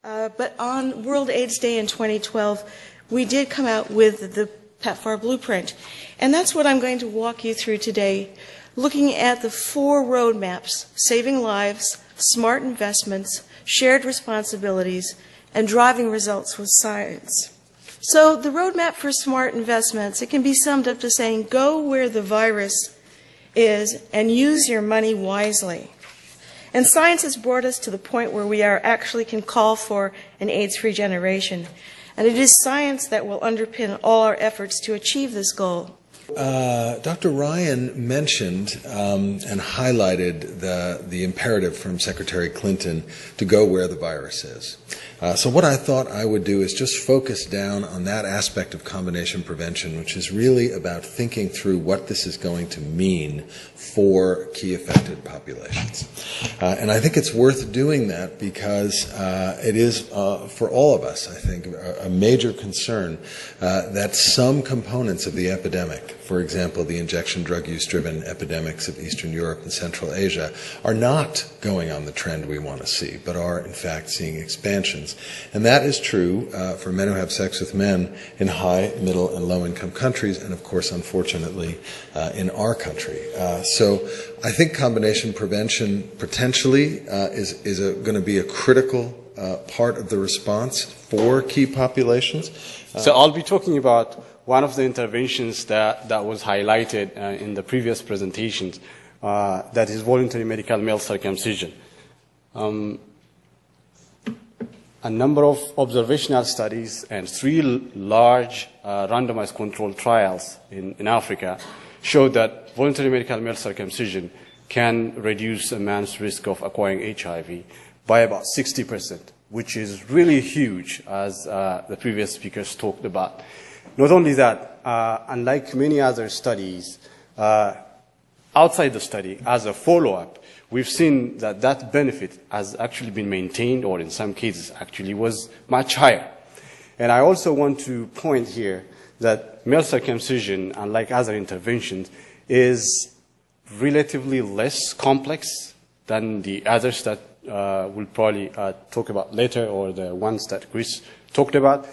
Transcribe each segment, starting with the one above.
But on World AIDS Day in 2012, we did come out with the PEPFAR blueprint. And that's what I'm going to walk you through today, looking at the 4 roadmaps: saving lives, smart investments, shared responsibilities, and driving results with science. So the roadmap for smart investments, it can be summed up to saying, go where the virus is and use your money wisely. And science has brought us to the point where we actually can call for an AIDS-free generation. And it is science that will underpin all our efforts to achieve this goal. Dr. Ryan mentioned and highlighted the imperative from Secretary Clinton to go where the virus is. So what I thought I would do is just focus down on that aspect of combination prevention, which is really about thinking through what this is going to mean for key affected populations. And I think it's worth doing that because it is, for all of us, I think, a major concern that some components of the epidemic, for example, the injection drug use-driven epidemics of Eastern Europe and Central Asia, are not going on the trend we want to see, but are, in fact, seeing expansions. And that is true for men who have sex with men in high, middle, and low-income countries, and, of course, unfortunately, in our country. So I think combination prevention potentially is going to be a critical part of the response for key populations. So I'll be talking about one of the interventions that was highlighted in the previous presentations, that is voluntary medical male circumcision. A number of observational studies and 3 large randomized controlled trials in Africa showed that voluntary medical male circumcision can reduce a man's risk of acquiring HIV by about 60%, which is really huge, as the previous speakers talked about. Not only that, unlike many other studies, outside the study, as a follow-up, we've seen that that benefit has actually been maintained, or in some cases actually was much higher. And I also want to point here that male circumcision, unlike other interventions, is relatively less complex than the others that we'll probably talk about later, or the ones that Chris talked about.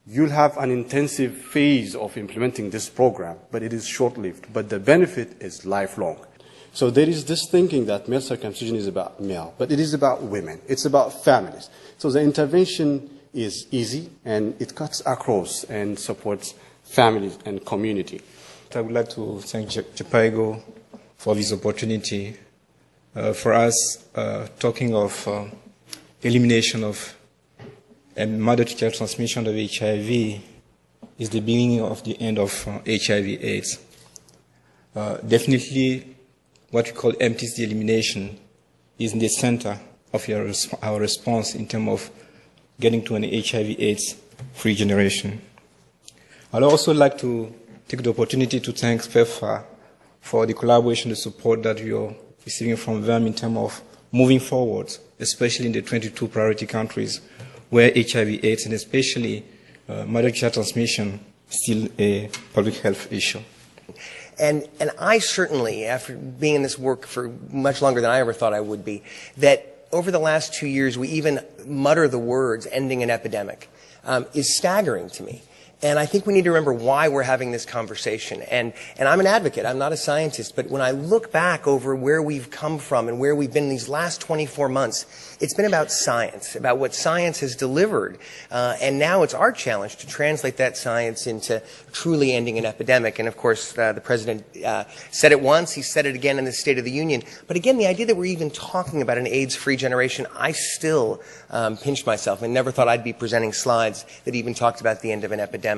You'll have an intensive phase of implementing this program, but it is short-lived. But the benefit is lifelong. So there is this thinking that male circumcision is about male, but it is about women. It's about families. So the intervention is easy, and it cuts across and supports families and community. I would like to thank Jhpiego for this opportunity. For us, talking of elimination of mother-to-child transmission of HIV is the beginning of the end of HIV/AIDS. Definitely, what we call MTC elimination is in the center of our response in terms of getting to an HIV/AIDS free generation. I'd also like to take the opportunity to thank PEPFAR for the collaboration and support that we are receiving from them in terms of moving forward, especially in the 22 priority countries where HIV/AIDS and especially mother-to-child transmission is still a public health issue. And I certainly, after being in this work for much longer than I ever thought I would be, that over the last 2 years we even mutter the words ending an epidemic is staggering to me. And I think we need to remember why we're having this conversation. And I'm an advocate. I'm not a scientist. But when I look back over where we've come from and where we've been these last 24 months, it's been about science, about what science has delivered. And now it's our challenge to translate that science into truly ending an epidemic. And, of course, the President said it once. He said it again in the State of the Union. But, again, the idea that we're even talking about an AIDS-free generation, I still pinch myself and never thought I'd be presenting slides that even talked about the end of an epidemic.